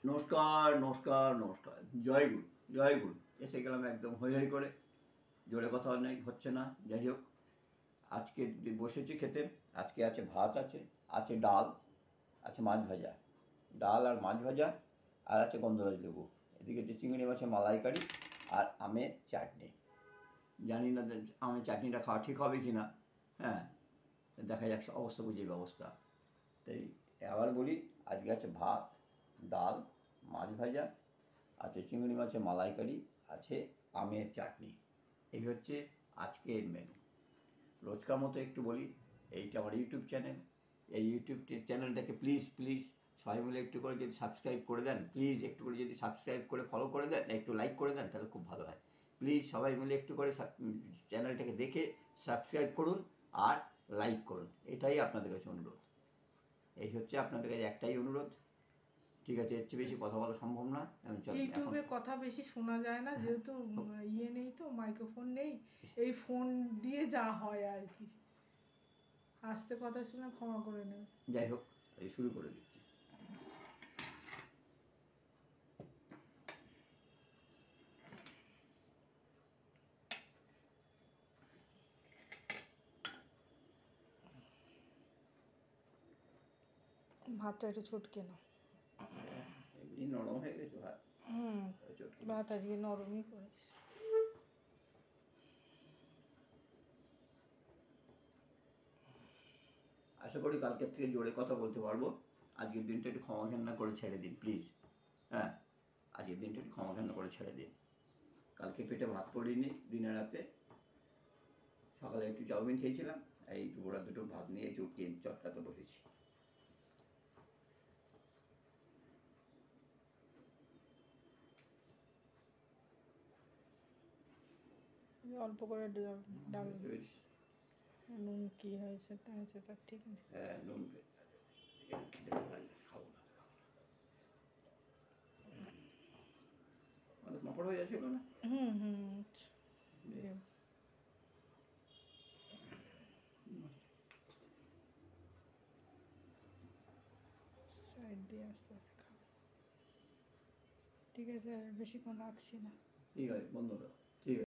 নমস্কার নমস্কার নমস্কার, জয় গুরু জয় গুরু। এসে গেলাম একদম হৈ হৈ করে, জোরে কথা অনেক হচ্ছে না। যাই হোক, আজকে বসেছি খেতে। আজকে আছে ভাত, আছে আছে ডাল, আছে মাছ ভাজা। ডাল আর মাছ ভাজা, আর আছে গন্ধরাজ লেবু। এদিকে যে চিংড়ি মাছের মালাইকারি আর আমের চাটনি। জানি না আমের চাটনিটা খাওয়া ঠিক হবে কি না। হ্যাঁ, দেখা যাক, অবস্থা বুঝে ব্যবস্থা। তাই আবার বলি, আজকে আছে ভাত, ডাল, মাছ ভাজা, আছে চিংড়ি মাছের মালাইকারি, আছে আমের চাটনি। এই হচ্ছে আজকের মেনু। রোজকার মতো একটু বলি, এইটা আমার ইউটিউব চ্যানেল। এই ইউটিউব চ্যানেলটাকে প্লিজ প্লিজ সবাই মিলে একটু করে যদি সাবস্ক্রাইব করে দেন, প্লিজ একটু করে যদি সাবস্ক্রাইব করে ফলো করে দেন, একটু লাইক করে দেন, তাহলে খুব ভালো হয়। প্লিজ সবাই মিলে একটু করে চ্যানেলটাকে দেখে সাবস্ক্রাইব করুন আর লাইক করুন, এটাই আপনাদের কাছে অনুরোধ। এই হচ্ছে আপনাদের কাছে একটাই অনুরোধ। ঠিক আছে, এর চেয়ে বেশি কথা বলা সম্ভব না। ইউটিউবে কথা বেশি শোনা যায় না, যেহেতু ইয়ে নেই, তো মাইক্রোফোন নেই, এই ফোন দিয়ে যা হয় আর কি। আস্তে কথা শুনে ক্ষমা করে নেন। যাই হোক, এই শুরু করে দিচ্ছি। ভাতটা একটু ছুটকে না। এমনি নরম হয়ে গেছে ভাত। ভাত আজকে নরমই করেছি। আশা করি কালকের থেকে জোরে কথা বলতে পারবো। আজকের দিনটা একটু ক্ষমা ঘেন্না করে ছেড়ে দিন প্লিজ। হ্যাঁ, আজকের দিনটা একটু ক্ষমা ঘেন্না করে ছেড়ে দিন। কালকে পেটে ভাত পড়িনি দিনে রাতে। সকালে একটু চাউমিন খেয়েছিলাম, এই দুপুরা দুটো ভাত নিয়ে চটকিয়ে চটকাতে বসেছি। অল্প করে ডাল নুন কি হয়েছে তার ঠিক নেই। হ্যাঁ, নুন খাবো না। আমাদের পাঁপড় হয়ে যাচ্ছিল না। সাইড দিয়ে আস্তে আস্তে খাবো। ঠিক আছে, আর বেশিক্ষণ রাখছি না। ঠিক আছে বন্ধুরা।